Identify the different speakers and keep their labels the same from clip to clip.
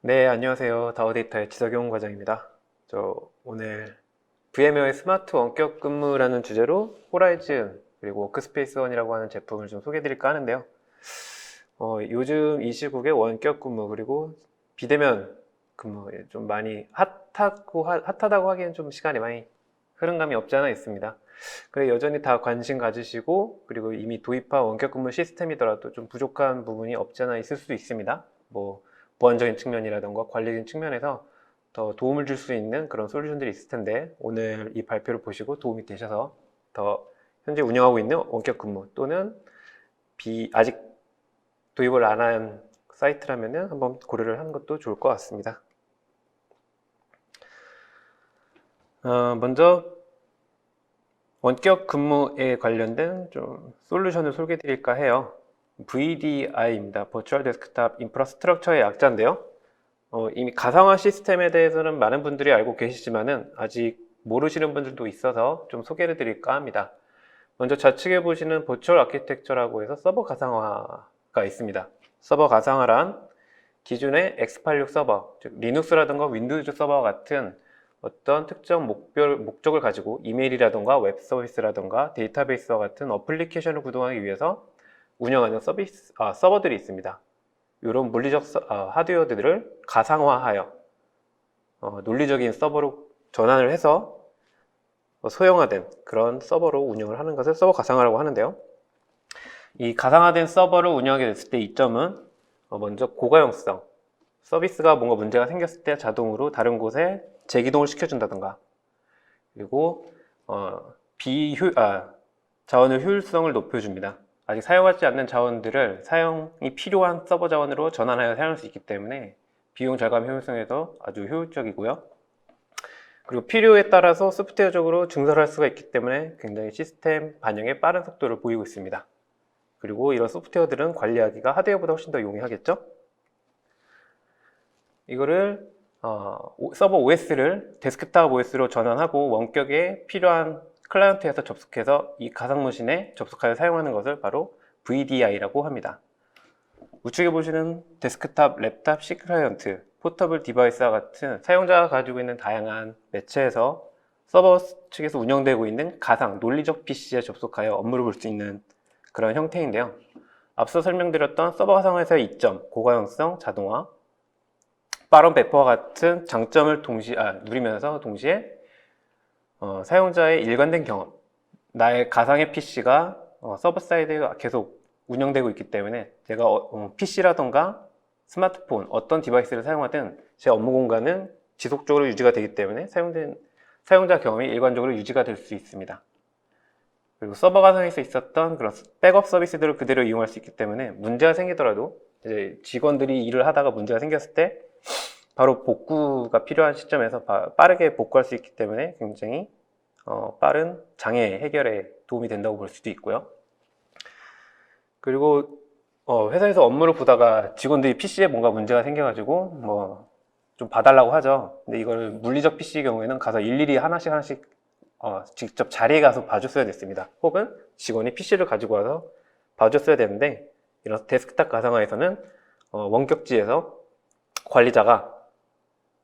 Speaker 1: 네, 안녕하세요. 다오데이터의 지석용 과장입니다. 오늘 VM웨어의 스마트 원격 근무라는 주제로 호라이즌 그리고 워크스페이스1이라고 하는 제품을 좀 소개해 드릴까 하는데요. 요즘 이 시국에 원격 근무 그리고 비대면 근무 좀 많이 핫하다고 하기엔 좀 시간이 많이 흐른 감이 없지 않아 있습니다. 그래 여전히 다 관심 가지시고 그리고 이미 도입한 원격 근무 시스템이더라도 좀 부족한 부분이 없지 않아 있을 수도 있습니다. 보안적인 측면이라던가 관리적인 측면에서 더 도움을 줄 수 있는 그런 솔루션들이 있을 텐데 오늘 이 발표를 보시고 도움이 되셔서 더 현재 운영하고 있는 원격 근무 또는 아직 도입을 안 한 사이트라면은 한번 고려를 하는 것도 좋을 것 같습니다. 먼저 원격 근무에 관련된 좀 솔루션을 소개해 드릴까 해요. VDI입니다. Virtual Desktop Infrastructure의 약자인데요. 이미 가상화 시스템에 대해서는 많은 분들이 알고 계시지만은 아직 모르시는 분들도 있어서 좀 소개를 드릴까 합니다. 먼저 좌측에 보시는 버추얼 아키텍처라고 해서 서버 가상화가 있습니다. 서버 가상화란 기존의 x86 서버, 즉 리눅스라든가 윈도우즈 서버와 같은 어떤 특정 목적을 가지고 이메일이라든가 웹 서비스라든가 데이터베이스와 같은 어플리케이션을 구동하기 위해서 운영하는 서버들이 있습니다. 이런 물리적 하드웨어들을 가상화하여 논리적인 서버로 전환을 해서 소형화된 그런 서버로 운영을 하는 것을 서버 가상화라고 하는데요. 이 가상화된 서버를 운영하게 됐을 때 이점은 먼저 고가용성, 서비스가 뭔가 문제가 생겼을 때 자동으로 다른 곳에 재기동을 시켜준다던가, 그리고 자원의 효율성을 높여줍니다. 아직 사용하지 않는 자원들을 사용이 필요한 서버 자원으로 전환하여 사용할 수 있기 때문에 비용 절감 효율성에도 아주 효율적이고요. 그리고 필요에 따라서 소프트웨어적으로 증설할 수가 있기 때문에 굉장히 시스템 반영에 빠른 속도를 보이고 있습니다. 그리고 이런 소프트웨어들은 관리하기가 하드웨어보다 훨씬 더 용이하겠죠? 이거를 서버 OS를 데스크탑 OS로 전환하고 원격에 필요한 클라이언트에서 접속해서 이 가상머신에 접속하여 사용하는 것을 바로 VDI라고 합니다. 우측에 보시는 데스크탑, 랩탑, C클라이언트, 포터블 디바이스와 같은 사용자가 가지고 있는 다양한 매체에서 서버 측에서 운영되고 있는 가상, 논리적 PC에 접속하여 업무를 볼 수 있는 그런 형태인데요. 앞서 설명드렸던 서버 가상화에서의 이점, 고가용성, 자동화, 빠른 배포와 같은 장점을 누리면서 동시에 사용자의 일관된 경험, 나의 가상의 PC가 서버 사이드에 계속 운영되고 있기 때문에 제가 PC라던가 스마트폰 어떤 디바이스를 사용하든 제 업무 공간은 지속적으로 유지가 되기 때문에 사용자 경험이 일관적으로 유지가 될 수 있습니다. 그리고 서버 가상에서 있었던 그런 백업 서비스들을 그대로 이용할 수 있기 때문에 문제가 생기더라도 이제 직원들이 일을 하다가 문제가 생겼을 때 바로 복구가 필요한 시점에서 빠르게 복구할 수 있기 때문에 굉장히 빠른 장애 해결에 도움이 된다고 볼 수도 있고요. 그리고 회사에서 업무를 보다가 직원들이 PC에 뭔가 문제가 생겨가지고 좀 봐달라고 하죠. 근데 이걸 물리적 PC의 경우에는 가서 일일이 하나씩 직접 자리에 가서 봐줬어야 됐습니다. 혹은 직원이 PC를 가지고 와서 봐줬어야 되는데 이런 데스크탑 가상화에서는 원격지에서 관리자가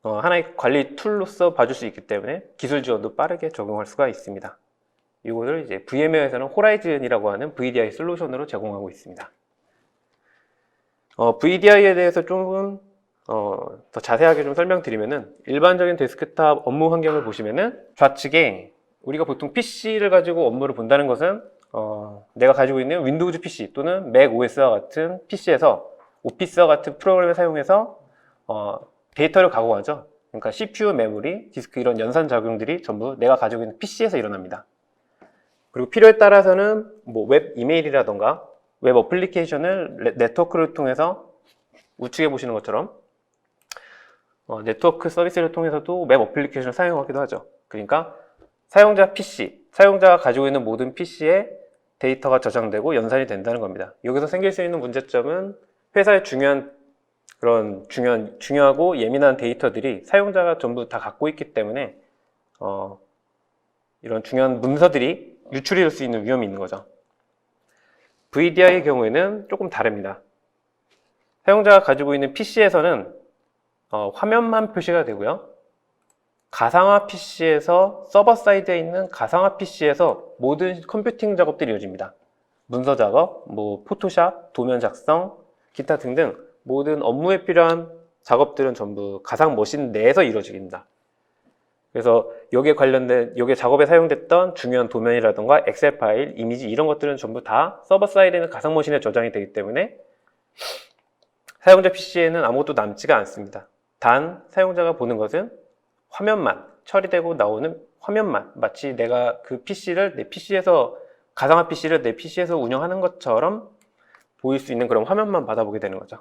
Speaker 1: 하나의 관리 툴로서 봐줄 수 있기 때문에 기술 지원도 빠르게 적용할 수가 있습니다. 이거를 이제 VM웨어에서는 호라이즌이라고 하는 VDI 솔루션으로 제공하고 있습니다. VDI에 대해서 조금 더 자세하게 좀 설명드리면은 일반적인 데스크탑 업무 환경을 보시면은 좌측에 우리가 보통 PC를 가지고 업무를 본다는 것은 내가 가지고 있는 윈도우즈 PC 또는 맥 OS와 같은 PC에서 오피스와 같은 프로그램을 사용해서 데이터를 가공하죠. 그러니까 CPU, 메모리, 디스크 이런 연산 작용들이 전부 내가 가지고 있는 PC에서 일어납니다. 그리고 필요에 따라서는 웹 이메일이라던가 웹 어플리케이션을 네트워크를 통해서 우측에 보시는 것처럼 네트워크 서비스를 통해서도 웹 어플리케이션을 사용하기도 하죠. 그러니까 사용자 PC, 사용자가 가지고 있는 모든 PC에 데이터가 저장되고 연산이 된다는 겁니다. 여기서 생길 수 있는 문제점은 회사의 중요하고 예민한 데이터들이 사용자가 전부 다 갖고 있기 때문에 이런 중요한 문서들이 유출이 될 수 있는 위험이 있는 거죠. VDI의 경우에는 조금 다릅니다. 사용자가 가지고 있는 PC에서는 화면만 표시가 되고요. 가상화 PC에서 서버 사이드에 있는 가상화 PC에서 모든 컴퓨팅 작업들이 이루어집니다. 문서 작업, 뭐 포토샵, 도면 작성, 기타 등등 모든 업무에 필요한 작업들은 전부 가상 머신 내에서 이루어집니다. 그래서 여기에 관련된 여기에 작업에 사용됐던 중요한 도면이라던가 엑셀 파일, 이미지 이런 것들은 전부 다 서버 사이드에 있는 가상 머신에 저장이 되기 때문에 사용자 PC에는 아무것도 남지가 않습니다. 단 사용자가 보는 것은 화면만, 처리되고 나오는 화면만, 마치 내가 그 PC를 내 PC에서 가상화 PC를 내 PC에서 운영하는 것처럼 보일 수 있는 그런 화면만 받아보게 되는 거죠.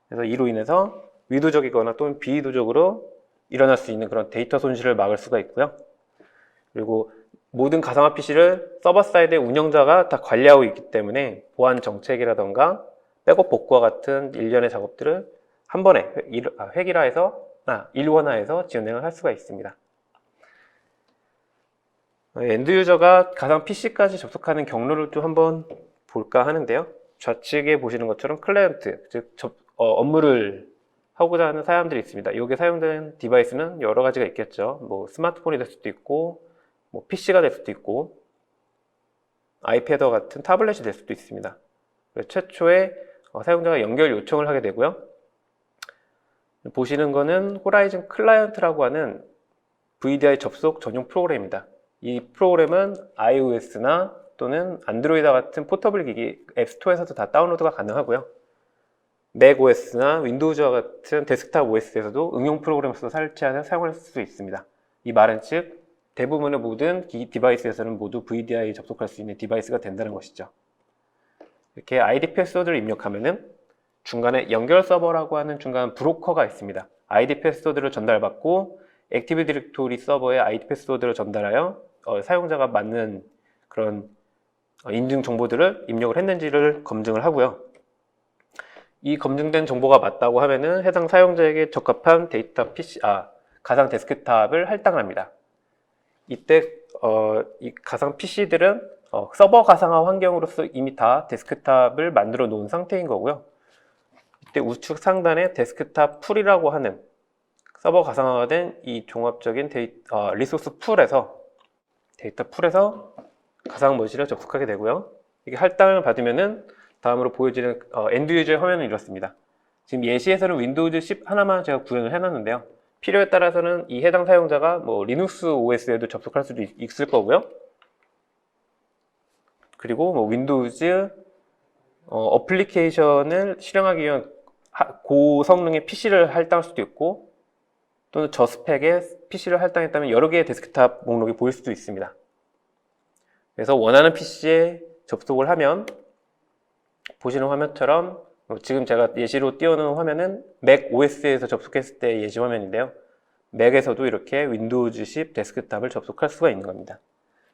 Speaker 1: 그래서 이로 인해서 의도적이거나 또는 비의도적으로 일어날 수 있는 그런 데이터 손실을 막을 수가 있고요. 그리고 모든 가상화 PC를 서버 사이드의 운영자가 다 관리하고 있기 때문에 보안 정책이라던가 백업 복구와 같은 일련의 작업들을 한 번에 일원화해서 진행을 할 수가 있습니다. 엔드 유저가 가상 PC까지 접속하는 경로를 좀 한번 볼까 하는데요. 좌측에 보시는 것처럼 클라이언트, 즉 업무를 하고자 하는 사람들이 있습니다. 여기에 사용되는 디바이스는 여러 가지가 있겠죠. 뭐 스마트폰이 될 수도 있고, 뭐 PC가 될 수도 있고, 아이패드와 같은 타블렛이 될 수도 있습니다. 최초에 사용자가 연결 요청을 하게 되고요. 보시는 거는 호라이즌 클라이언트라고 하는 VDI 접속 전용 프로그램입니다. 이 프로그램은 iOS나 또는 안드로이드 같은 포터블 기기 앱스토어에서도 다 다운로드가 가능하고요. 맥OS나 윈도우즈와 같은 데스크탑 OS에서도 응용 프로그램으로서 설치해서 사용할 수 있습니다. 이 말은 즉 대부분의 모든 기기 디바이스에서는 모두 VDI 접속할 수 있는 디바이스가 된다는 것이죠. 이렇게 ID 패스워드를 입력하면은 중간에 연결 서버라고 하는 중간 브로커가 있습니다. ID 패스워드를 전달받고 액티브 디렉토리 서버에 ID 패스워드를 전달하여 사용자가 맞는 그런 인증 정보들을 입력을 했는지를 검증을 하고요. 이 검증된 정보가 맞다고 하면은 해당 사용자에게 적합한 가상 데스크탑을 할당을 합니다. 이때 이 가상 PC들은 서버 가상화 환경으로서 이미 다 데스크탑을 만들어 놓은 상태인 거고요. 이때 우측 상단에 데스크탑 풀이라고 하는 서버 가상화가 된 이 종합적인 리소스 풀에서 데이터 풀에서 가상 머신을 접속하게 되고요. 이게 할당을 받으면은 다음으로 보여지는 엔드 유저의 화면은 이렇습니다. 지금 예시에서는 윈도우즈 10 하나만 제가 구현을 해놨는데요. 필요에 따라서는 이 해당 사용자가 뭐 리눅스 OS에도 접속할 수도 있을 거고요. 그리고 뭐 윈도우즈 어플리케이션을 실행하기 위한 고성능의 PC를 할당할 수도 있고 또는 저스펙의 PC를 할당했다면 여러 개의 데스크탑 목록이 보일 수도 있습니다. 그래서 원하는 PC에 접속을 하면 보시는 화면처럼 지금 제가 예시로 띄워놓은 화면은 맥 OS에서 접속했을 때 예시 화면인데요. 맥에서도 이렇게 윈도우즈 10 데스크탑을 접속할 수가 있는 겁니다.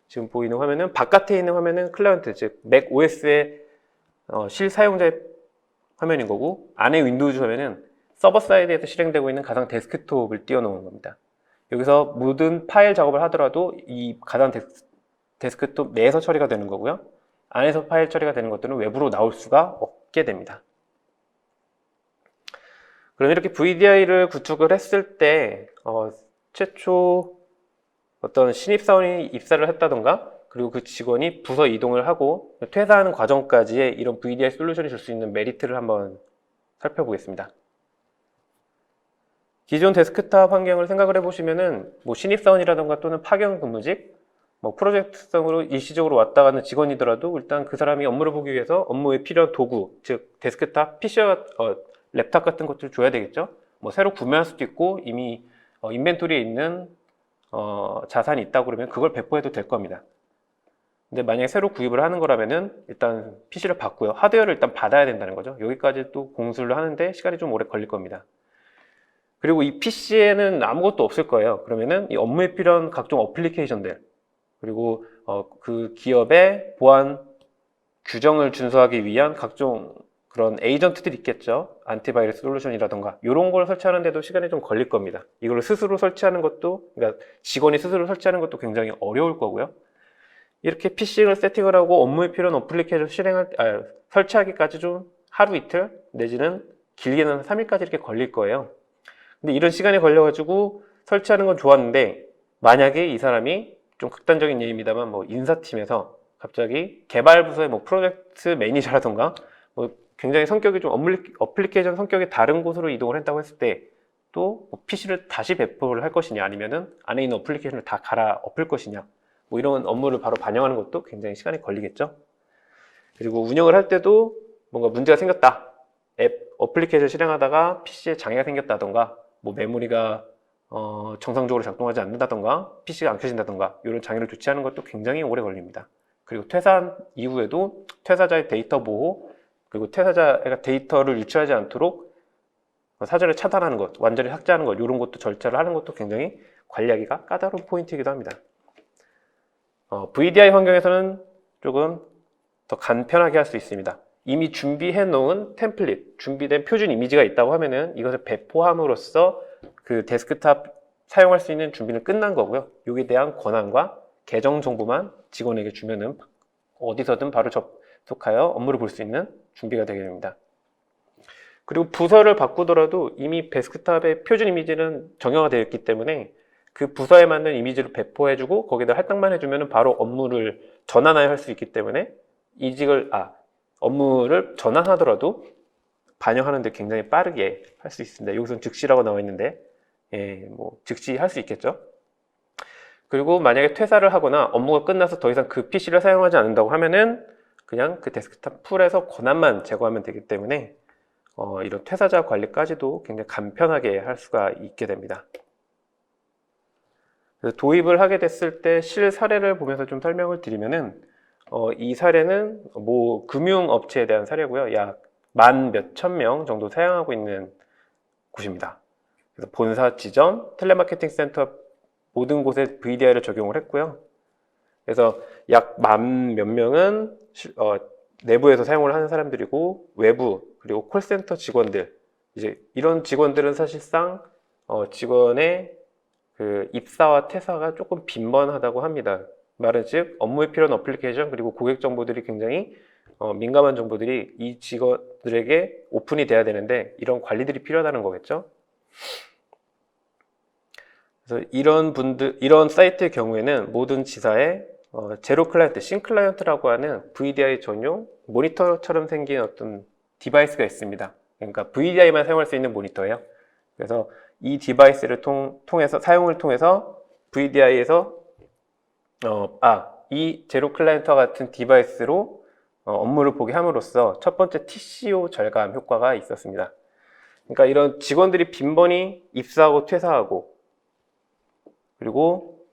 Speaker 1: 지금 보이는 화면은 바깥에 있는 화면은 클라이언트, 즉 맥 OS의 실사용자의 화면인 거고 안에 윈도우즈 화면은 서버 사이드에서 실행되고 있는 가상 데스크톱을 띄워놓은 겁니다. 여기서 모든 파일 작업을 하더라도 이 가상 데스크톱 내에서 처리가 되는 거고요. 안에서 파일 처리가 되는 것들은 외부로 나올 수가 없게 됩니다. 그럼 이렇게 VDI를 구축을 했을 때 최초 어떤 신입사원이 입사를 했다던가 그리고 그 직원이 부서 이동을 하고 퇴사하는 과정까지의 이런 VDI 솔루션이 줄 수 있는 메리트를 한번 살펴보겠습니다. 기존 데스크탑 환경을 생각을 해보시면은 뭐 신입사원이라던가 또는 파견 근무직 뭐 프로젝트성으로 일시적으로 왔다 가는 직원이더라도 일단 그 사람이 업무를 보기 위해서 업무에 필요한 도구, 즉 데스크탑, PC와 랩탑 같은 것들을 줘야 되겠죠. 뭐 새로 구매할 수도 있고 이미 인벤토리에 있는 자산이 있다고 그러면 그걸 배포해도 될 겁니다. 근데 만약에 새로 구입을 하는 거라면은 일단 PC를 받고요. 하드웨어를 일단 받아야 된다는 거죠. 여기까지 또 공수를 하는데 시간이 좀 오래 걸릴 겁니다. 그리고 이 PC에는 아무것도 없을 거예요. 그러면은 이 업무에 필요한 각종 어플리케이션들 그리고 그 기업의 보안 규정을 준수하기 위한 각종 그런 에이전트들이 있겠죠. 안티바이러스 솔루션이라던가 이런 걸 설치하는데도 시간이 좀 걸릴 겁니다. 이걸 스스로 설치하는 것도 그러니까 직원이 스스로 설치하는 것도 굉장히 어려울 거고요. 이렇게 PC를 세팅을 하고 업무에 필요한 어플리케이션 설치하기까지 좀 하루 이틀 내지는 길게는 3일까지 이렇게 걸릴 거예요. 근데 이런 시간이 걸려가지고 설치하는 건 좋았는데 만약에 이 사람이 좀 극단적인 예입니다만 뭐 인사팀에서 갑자기 개발 부서의 뭐 프로젝트 매니저라던가 뭐 굉장히 성격이 좀 어플리케이션 성격이 다른 곳으로 이동을 했다고 했을 때 또 PC를 다시 배포를 할 것이냐 아니면은 안에 있는 어플리케이션을 다 갈아 엎을 것이냐 뭐 이런 업무를 바로 반영하는 것도 굉장히 시간이 걸리겠죠. 그리고 운영을 할 때도 뭔가 문제가 생겼다. 어플리케이션 실행하다가 PC에 장애가 생겼다던가 뭐 메모리가 정상적으로 작동하지 않는다던가 PC가 안 켜진다던가 이런 장애를 조치하는 것도 굉장히 오래 걸립니다. 그리고 퇴사한 이후에도 퇴사자의 데이터 보호 그리고 퇴사자가 데이터를 유출하지 않도록 사전에 차단하는 것, 완전히 삭제하는 것 이런 것도 절차를 하는 것도 굉장히 관리하기가 까다로운 포인트이기도 합니다. VDI 환경에서는 조금 더 간편하게 할 수 있습니다. 이미 준비해 놓은 템플릿, 준비된 표준 이미지가 있다고 하면은 이것을 배포함으로써 그 데스크탑 사용할 수 있는 준비는 끝난 거고요. 여기에 대한 권한과 계정 정보만 직원에게 주면은 어디서든 바로 접속하여 업무를 볼 수 있는 준비가 되게 됩니다. 그리고 부서를 바꾸더라도 이미 데스크탑의 표준 이미지는 정형화 되어 있기 때문에 그 부서에 맞는 이미지를 배포해주고 거기다 할당만 해주면 바로 업무를 전환하여 할 수 있기 때문에 업무를 전환하더라도 반영하는데 굉장히 빠르게 할 수 있습니다. 여기서는 즉시라고 나와 있는데 뭐 즉시 할 수 있겠죠. 그리고 만약에 퇴사를 하거나 업무가 끝나서 더 이상 그 PC를 사용하지 않는다고 하면은 그냥 그 데스크탑 풀에서 권한만 제거하면 되기 때문에 이런 퇴사자 관리까지도 굉장히 간편하게 할 수가 있게 됩니다. 도입을 하게 됐을 때 실 사례를 보면서 좀 설명을 드리면은 이 사례는 뭐 금융업체에 대한 사례고요. 약 만 몇천 명 정도 사용하고 있는 곳입니다. 그래서 본사, 지점, 텔레마케팅 센터 모든 곳에 VDI를 적용을 했고요. 그래서 약 만 몇 명은 내부에서 사용을 하는 사람들이고 외부 그리고 콜센터 직원들 이제 이런 직원들은 사실상 직원의 그 입사와 퇴사가 조금 빈번하다고 합니다. 말은 즉 업무에 필요한 어플리케이션 그리고 고객 정보들이 굉장히 민감한 정보들이 이 직원들에게 오픈이 돼야 되는데 이런 관리들이 필요하다는 거겠죠. 그래서 이런 사이트의 경우에는 모든 지사에 제로 클라이언트, 신 클라이언트라고 하는 VDI 전용 모니터처럼 생긴 어떤 디바이스가 있습니다. 그러니까 VDI만 사용할 수 있는 모니터예요. 그래서 이 디바이스를 통해서 사용을 통해서 VDI에서 이 제로 클라이언트와 같은 디바이스로 업무를 보게 함으로써 첫 번째 TCO 절감 효과가 있었습니다. 그러니까 이런 직원들이 빈번히 입사하고 퇴사하고 그리고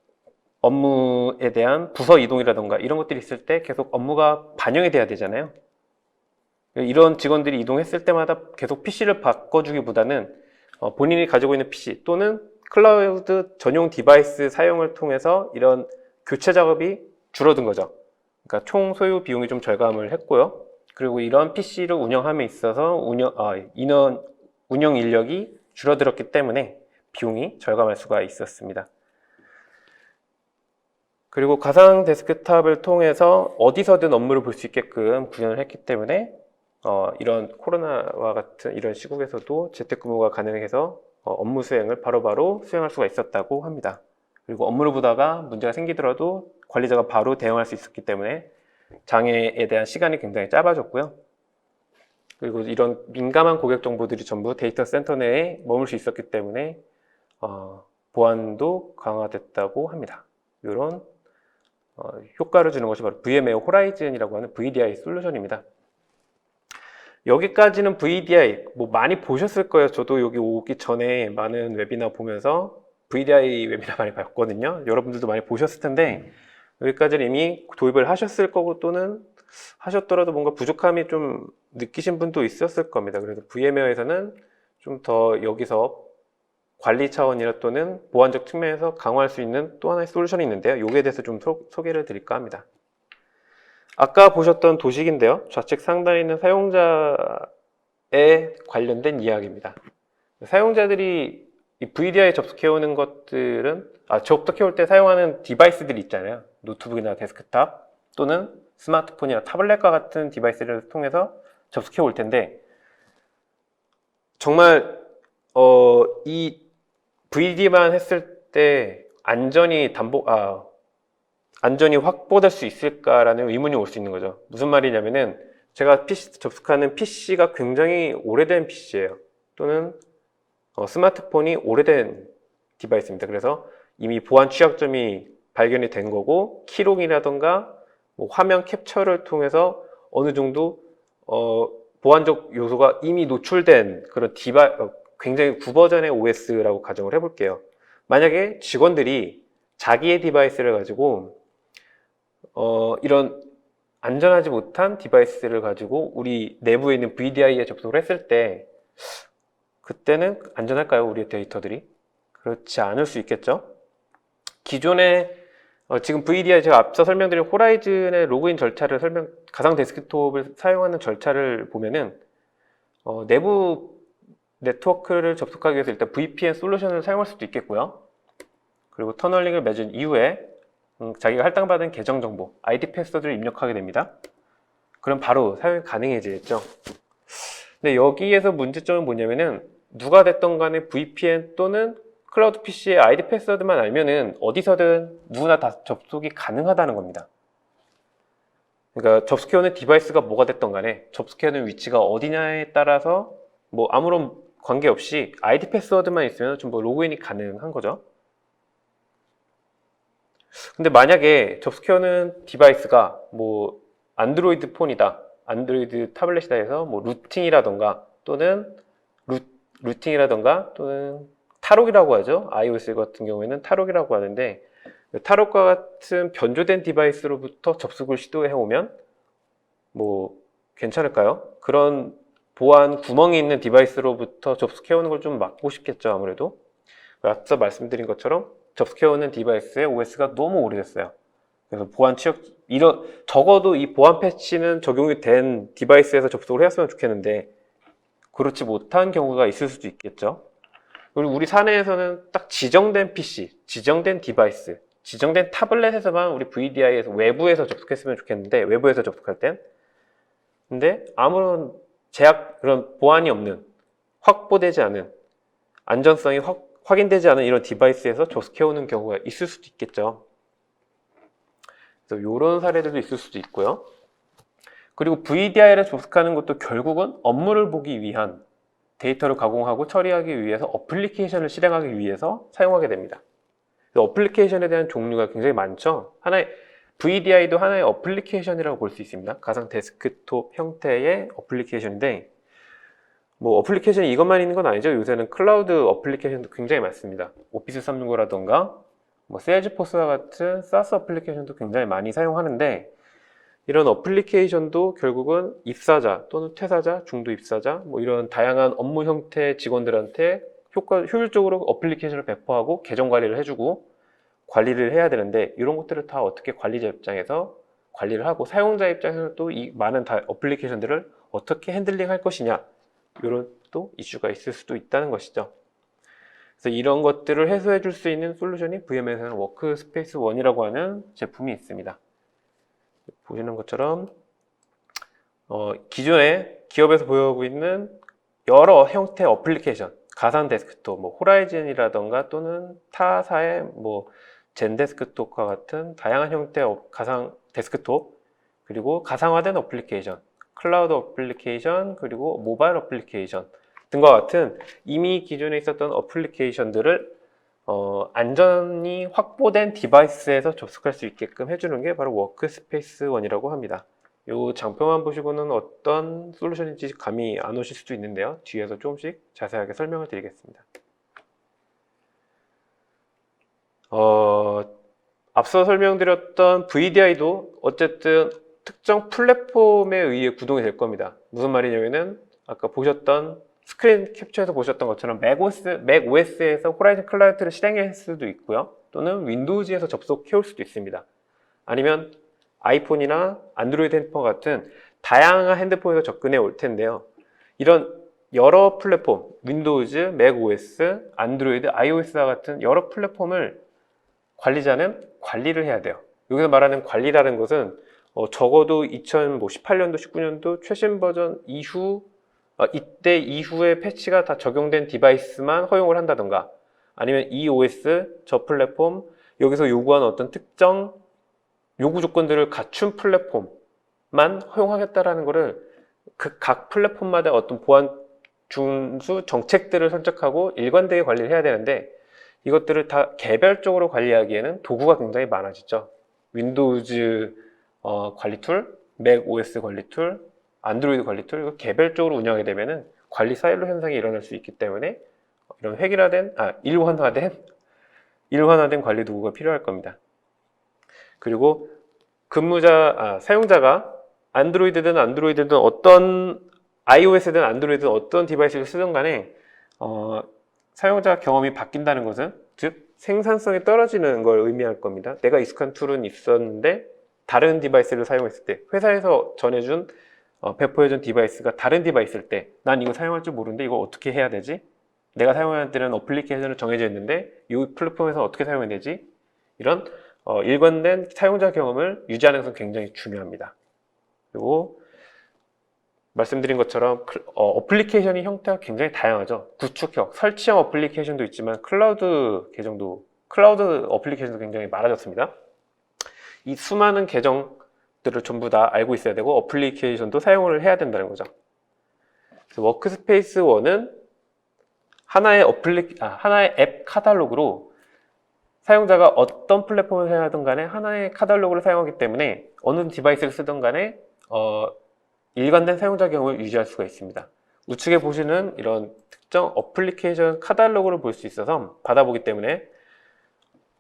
Speaker 1: 업무에 대한 부서 이동이라던가 이런 것들이 있을 때 계속 업무가 반영이 돼야 되잖아요. 이런 직원들이 이동했을 때마다 계속 PC를 바꿔주기보다는 본인이 가지고 있는 PC 또는 클라우드 전용 디바이스 사용을 통해서 이런 교체 작업이 줄어든 거죠. 그러니까 총 소요 비용이 좀 절감을 했고요. 그리고 이런 PC를 운영함에 있어서 운영 인력이 줄어들었기 때문에 비용이 절감할 수가 있었습니다. 그리고 가상 데스크탑을 통해서 어디서든 업무를 볼 수 있게끔 구현을 했기 때문에 이런 코로나와 같은 이런 시국에서도 재택근무가 가능해서 업무 수행을 바로바로 수행할 수가 있었다고 합니다. 그리고 업무를 보다가 문제가 생기더라도 관리자가 바로 대응할 수 있었기 때문에 장애에 대한 시간이 굉장히 짧아졌고요. 그리고 이런 민감한 고객 정보들이 전부 데이터 센터 내에 머물 수 있었기 때문에 보안도 강화됐다고 합니다. 이런 효과를 주는 것이 바로 VM웨어 호라이즌이라고 하는 VDI 솔루션입니다. 여기까지는 VDI 뭐 많이 보셨을 거예요. 저도 여기 오기 전에 많은 웨비나 보면서 VDI 웨비나 많이 봤거든요. 여러분들도 많이 보셨을 텐데 여기까지는 이미 도입을 하셨을 거고 또는 하셨더라도 뭔가 부족함이 좀 느끼신 분도 있었을 겁니다. 그래서 VM웨어에서는 좀 더 여기서 관리 차원이나 또는 보안적 측면에서 강화할 수 있는 또 하나의 솔루션이 있는데요. 여기에 대해서 좀 소개를 드릴까 합니다. 아까 보셨던 도식인데요. 좌측 상단에 있는 사용자에 관련된 이야기입니다. 사용자들이 이 VDI에 접속해오는 것들은 접속해올 때 사용하는 디바이스들이 있잖아요. 노트북이나 데스크탑 또는 스마트폰이나 타블렛과 같은 디바이스를 통해서 접속해 올 텐데 정말 이 VD만 했을 때 안전이 확보될 수 있을까라는 의문이 올 수 있는 거죠. 무슨 말이냐면은 제가 접속하는 PC가 굉장히 오래된 PC예요. 또는 스마트폰이 오래된 디바이스입니다. 그래서 이미 보안 취약점이 발견이 된 거고, 키롱이라던가 뭐 화면 캡처를 통해서 어느 정도 보안적 요소가 이미 노출된 그런 굉장히 구버전의 OS라고 가정을 해볼게요. 만약에 직원들이 자기의 디바이스를 가지고 이런 안전하지 못한 디바이스를 가지고 우리 내부에 있는 VDI에 접속을 했을 때 그때는 안전할까요? 우리의 데이터들이? 그렇지 않을 수 있겠죠? 기존에 지금 VDI 제가 앞서 설명드린 호라이즌의 로그인 절차를 가상 데스크톱을 사용하는 절차를 보면은 내부 네트워크를 접속하기 위해서 일단 VPN 솔루션을 사용할 수도 있겠고요. 그리고 터널링을 맺은 이후에 자기가 할당받은 계정 정보, ID 패스워드를 입력하게 됩니다. 그럼 바로 사용이 가능해지겠죠. 근데 여기에서 문제점은 뭐냐면은 누가 됐던 간에 VPN 또는 클라우드 PC의 ID 패스워드만 알면은 어디서든 누구나 다 접속이 가능하다는 겁니다. 그러니까 접속해오는 디바이스가 뭐가 됐던 간에 접속해오는 위치가 어디냐에 따라서 뭐 아무런 관계없이 ID 패스워드만 있으면 전부 로그인이 가능한 거죠. 근데 만약에 접속해오는 디바이스가 뭐 안드로이드 폰이다, 안드로이드 타블렛이다 해서 뭐 루팅이라던가 또는 루팅이라던가 또는 탈옥이라고 하죠. iOS 같은 경우에는 탈옥이라고 하는데, 탈옥과 같은 변조된 디바이스로부터 접속을 시도해 오면 뭐 괜찮을까요? 그런 보안 구멍이 있는 디바이스로부터 접속해 오는 걸 좀 막고 싶겠죠, 아무래도. 앞서 말씀드린 것처럼 접속해 오는 디바이스의 OS가 너무 오래됐어요. 그래서 적어도 이 보안 패치는 적용이 된 디바이스에서 접속을 했으면 좋겠는데 그렇지 못한 경우가 있을 수도 있겠죠. 그리고 우리 사내에서는 딱 지정된 PC, 지정된 디바이스, 지정된 타블렛에서만 우리 VDI에서 외부에서 접속했으면 좋겠는데, 외부에서 접속할 땐. 근데 아무런 그런 보안이 없는, 확보되지 않은, 안전성이 확인되지 않은 이런 디바이스에서 접속해오는 경우가 있을 수도 있겠죠. 그래서 이런 사례들도 있을 수도 있고요. 그리고 VDI를 접속하는 것도 결국은 업무를 보기 위한, 데이터를 가공하고 처리하기 위해서 어플리케이션을 실행하기 위해서 사용하게 됩니다. 어플리케이션에 대한 종류가 굉장히 많죠. VDI도 하나의 어플리케이션이라고 볼 수 있습니다. 가상 데스크톱 형태의 어플리케이션인데, 뭐 어플리케이션이 이것만 있는 건 아니죠. 요새는 클라우드 어플리케이션도 굉장히 많습니다. 오피스 365라던가 뭐 세일즈포스와 같은 SaaS 어플리케이션도 굉장히 많이 사용하는데, 이런 어플리케이션도 결국은 입사자 또는 퇴사자, 중도 입사자, 뭐 이런 다양한 업무 형태 직원들한테 효율적으로 어플리케이션을 배포하고 계정 관리를 해주고 관리를 해야 되는데, 이런 것들을 다 어떻게 관리자 입장에서 관리를 하고 사용자 입장에서는 또 이 많은 어플리케이션들을 어떻게 핸들링 할 것이냐, 이런 또 이슈가 있을 수도 있다는 것이죠. 그래서 이런 것들을 해소해 줄 수 있는 솔루션이 VM에서는 워크스페이스 원이라고 하는 제품이 있습니다. 보시는 것처럼 기존에 기업에서 보유하고 있는 여러 형태의 어플리케이션, 가상 데스크톱, 뭐 호라이즌이라던가 또는 타사의 뭐 젠데스크톱과 같은 다양한 형태의 가상 데스크톱, 그리고 가상화된 어플리케이션, 클라우드 어플리케이션, 그리고 모바일 어플리케이션 등과 같은 이미 기존에 있었던 어플리케이션들을 안전이 확보된 디바이스에서 접속할 수 있게끔 해주는 게 바로 워크스페이스 원이라고 합니다. 이 장표만 보시고는 어떤 솔루션인지 감이 안 오실 수도 있는데요. 뒤에서 조금씩 자세하게 설명을 드리겠습니다. 앞서 설명드렸던 VDI도 어쨌든 특정 플랫폼에 의해 구동이 될 겁니다. 무슨 말이냐면은 아까 보셨던 스크린 캡처에서 보셨던 것처럼 맥OS에서 호라이즌 클라이언트를 실행할 수도 있고요. 또는 윈도우즈에서 접속해 올 수도 있습니다. 아니면 아이폰이나 안드로이드 핸드폰 같은 다양한 핸드폰에서 접근해 올 텐데요. 이런 여러 플랫폼, 윈도우즈, 맥OS, 안드로이드, iOS와 같은 여러 플랫폼을 관리자는 관리를 해야 돼요. 여기서 말하는 관리라는 것은 적어도 2018년도, 19년도 최신 버전 이후 이때 이후에 패치가 다 적용된 디바이스만 허용을 한다던가, 아니면 이 OS, 저 플랫폼, 여기서 요구하는 어떤 특정 요구 조건들을 갖춘 플랫폼만 허용하겠다라는 거를 그 각 플랫폼마다 어떤 보안 준수 정책들을 선택하고 일관되게 관리를 해야 되는데, 이것들을 다 개별적으로 관리하기에는 도구가 굉장히 많아지죠. 윈도우즈 관리 툴, 맥 OS 관리 툴, 안드로이드 관리 툴, 이거 개별적으로 운영하게 되면은 관리 사일로 현상이 일어날 수 있기 때문에 이런 일환화된 관리 도구가 필요할 겁니다. 그리고 사용자가 안드로이드든 어떤 iOS든 안드로이드든 어떤 디바이스를 쓰든 간에 사용자 경험이 바뀐다는 것은, 즉 생산성이 떨어지는 걸 의미할 겁니다. 내가 익숙한 툴은 있었는데 다른 디바이스를 사용했을 때, 회사에서 배포해준 디바이스가 다른 디바이스일 때, 난 이거 사용할 줄 모르는데 이거 어떻게 해야 되지? 내가 사용할 때는 어플리케이션을 정해져 있는데 이 플랫폼에서 어떻게 사용해야 되지? 이런 일관된 사용자 경험을 유지하는 것은 굉장히 중요합니다. 그리고 말씀드린 것처럼 어플리케이션의 형태가 굉장히 다양하죠. 구축형, 설치형 어플리케이션도 있지만 클라우드 어플리케이션도 굉장히 많아졌습니다. 이 수많은 계정들을 전부 다 알고 있어야 되고 어플리케이션도 사용을 해야 된다는 거죠. 그래서 워크스페이스 1은 하나의 앱 카탈로그로 사용자가 어떤 플랫폼을 사용하든 간에 하나의 카탈로그를 사용하기 때문에 어느 디바이스를 쓰든 간에 일관된 사용자 경험을 유지할 수가 있습니다. 우측에 보시는 이런 특정 어플리케이션 카탈로그를 볼 수 있어서 받아보기 때문에,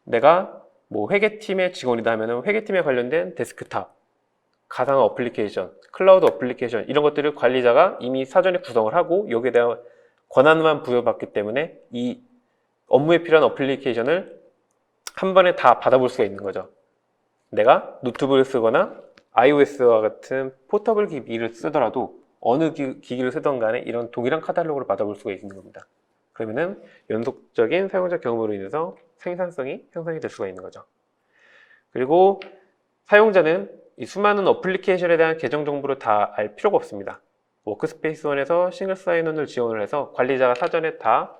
Speaker 1: 내가 회계팀의 직원이다 하면 회계팀에 관련된 데스크탑, 가상 어플리케이션, 클라우드 어플리케이션, 이런 것들을 관리자가 이미 사전에 구성을 하고 여기에 대한 권한만 부여받기 때문에 이 업무에 필요한 어플리케이션을 한 번에 다 받아볼 수가 있는 거죠. 내가 노트북을 쓰거나 iOS와 같은 포터블 기기를 쓰더라도 어느 기기를 쓰던 간에 이런 동일한 카탈로그를 받아볼 수가 있는 겁니다. 그러면은 연속적인 사용자 경험으로 인해서 생산성이 향상이 될 수가 있는 거죠. 그리고 사용자는 이 수많은 어플리케이션에 대한 계정 정보를 다 알 필요가 없습니다. 워크스페이스 1에서 싱글 사인온을 지원을 해서 관리자가 사전에 다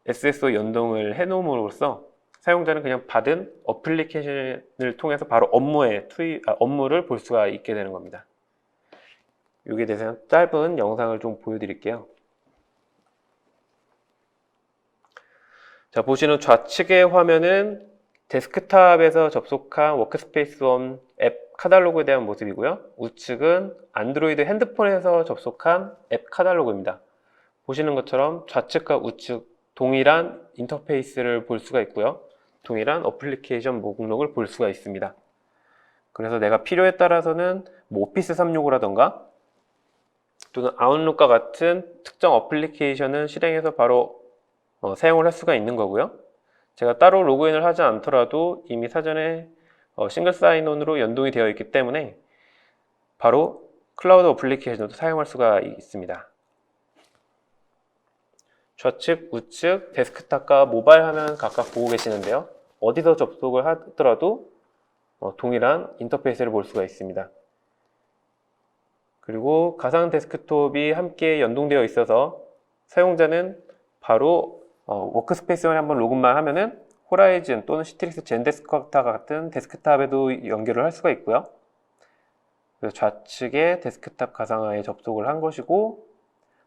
Speaker 1: SSO 연동을 해놓음으로써 사용자는 그냥 받은 어플리케이션을 통해서 바로 업무를 볼 수가 있게 되는 겁니다. 여기에 대해서 짧은 영상을 좀 보여드릴게요. 자, 보시는 좌측의 화면은 데스크탑에서 접속한 워크스페이스 1 앱 카탈로그에 대한 모습이고요. 우측은 안드로이드 핸드폰에서 접속한 앱 카탈로그입니다. 보시는 것처럼 좌측과 우측 동일한 인터페이스를 볼 수가 있고요. 동일한 어플리케이션 목록을 볼 수가 있습니다. 그래서 내가 필요에 따라서는 오피스 365라던가 또는 아웃룩과 같은 특정 어플리케이션을 실행해서 바로 사용을 할 수가 있는 거고요. 제가 따로 로그인을 하지 않더라도 이미 사전에 싱글 사인온으로 연동이 되어 있기 때문에 바로 클라우드 어플리케이션도 사용할 수가 있습니다. 좌측, 우측, 데스크탑과 모바일 화면 각각 보고 계시는데요. 어디서 접속을 하더라도 동일한 인터페이스를 볼 수가 있습니다. 그리고 가상 데스크톱이 함께 연동되어 있어서 사용자는 바로 워크스페이스에 한번 로그인만 하면은 호라이즌 또는 시트릭스 젠데스크탑 같은 데스크탑에도 연결을 할 수가 있고요. 그래서 좌측에 데스크탑 가상화에 접속을 한 것이고,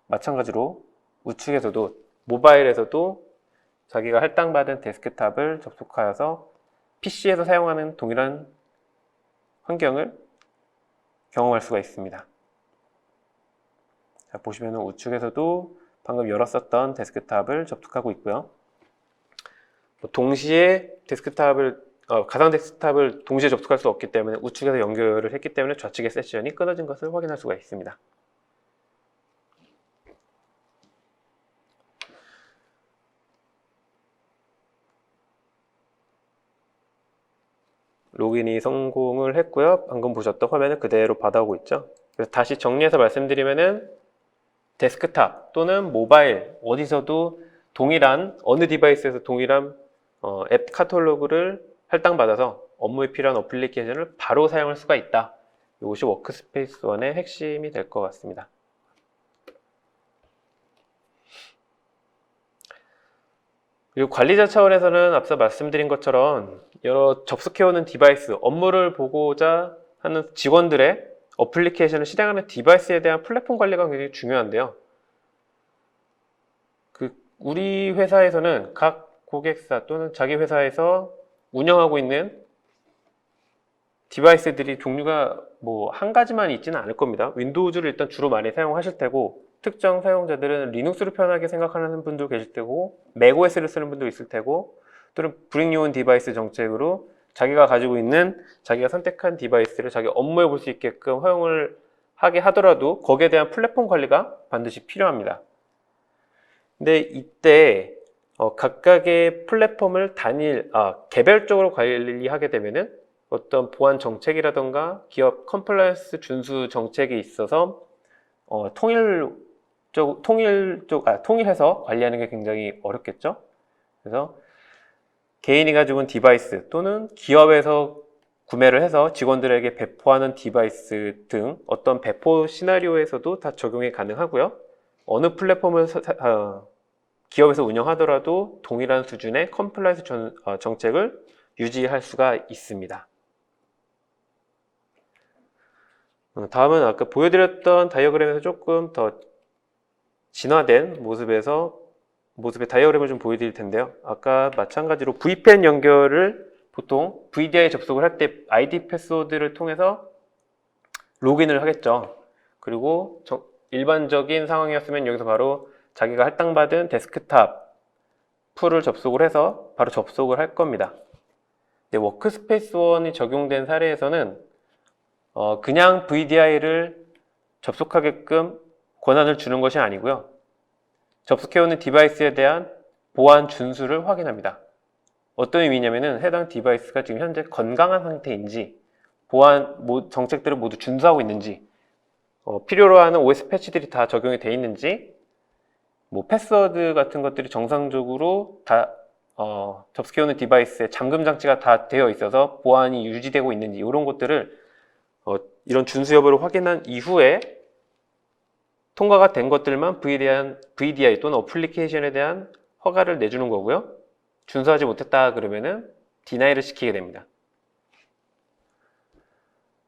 Speaker 1: 마찬가지로 우측에서도 모바일에서도 자기가 할당받은 데스크탑을 접속하여서 PC에서 사용하는 동일한 환경을 경험할 수가 있습니다. 자, 보시면 우측에서도 방금 열었었던 데스크탑을 접속하고 있고요. 동시에 가상 데스크탑을 동시에 접속할 수 없기 때문에 우측에서 연결을 했기 때문에 좌측의 세션이 끊어진 것을 확인할 수가 있습니다. 로그인이 성공을 했고요. 방금 보셨던 화면을 그대로 받아오고 있죠. 그래서 다시 정리해서 말씀드리면은 데스크탑 또는 모바일 어디서도 어느 디바이스에서 동일한 앱 카탈로그를 할당받아서 업무에 필요한 어플리케이션을 바로 사용할 수가 있다. 이것이 워크스페이스 1의 핵심이 될 것 같습니다. 그리고 관리자 차원에서는 앞서 말씀드린 것처럼 여러 접속해오는 디바이스, 업무를 보고자 하는 직원들의 어플리케이션을 실행하는 디바이스에 대한 플랫폼 관리가 굉장히 중요한데요. 우리 회사에서는 각 고객사 또는 자기 회사에서 운영하고 있는 디바이스들이 종류가 뭐 한 가지만 있지는 않을 겁니다. 윈도우즈를 일단 주로 많이 사용하실 테고, 특정 사용자들은 리눅스를 편하게 생각하는 분도 계실 테고, 맥OS를 쓰는 분도 있을 테고, 또는 Bring Your Own 디바이스 정책으로 자기가 가지고 있는 자기가 선택한 디바이스를 자기 업무에 볼 수 있게끔 허용을 하게 하더라도 거기에 대한 플랫폼 관리가 반드시 필요합니다. 근데 이때 각각의 플랫폼을 개별적으로 관리하게 되면은 어떤 보안 정책이라던가 기업 컴플라이언스 준수 정책에 있어서 통일해서 관리하는 게 굉장히 어렵겠죠. 그래서 개인이 가지고 있는 디바이스 또는 기업에서 구매를 해서 직원들에게 배포하는 디바이스 등 어떤 배포 시나리오에서도 다 적용이 가능하고요. 어느 플랫폼을 기업에서 운영하더라도 동일한 수준의 컴플라이언스 정책을 유지할 수가 있습니다. 다음은 아까 보여드렸던 다이어그램에서 조금 더 진화된 모습의 다이어그램을 좀 보여드릴 텐데요. 아까 마찬가지로 VPN 연결을 보통 VDI 접속을 할 때 ID 패스워드를 통해서 로그인을 하겠죠. 그리고 일반적인 상황이었으면 여기서 바로 자기가 할당받은 데스크탑 풀을 접속을 해서 바로 접속을 할 겁니다. 근데 워크스페이스 원이 적용된 사례에서는 그냥 VDI를 접속하게끔 권한을 주는 것이 아니고요. 접속해오는 디바이스에 대한 보안 준수를 확인합니다. 어떤 의미냐면은 해당 디바이스가 지금 현재 건강한 상태인지, 보안 정책들을 모두 준수하고 있는지, 필요로 하는 OS 패치들이 다 적용이 되어 있는지, 패스워드 같은 것들이 정상적으로 다 접속해오는 디바이스에 잠금 장치가 다 되어 있어서 보안이 유지되고 있는지 이런 것들을 이런 준수 여부를 확인한 이후에 통과가 된 것들만 VDI 또는 어플리케이션에 대한 허가를 내주는 거고요. 준수하지 못했다 그러면은 디나이를 시키게 됩니다.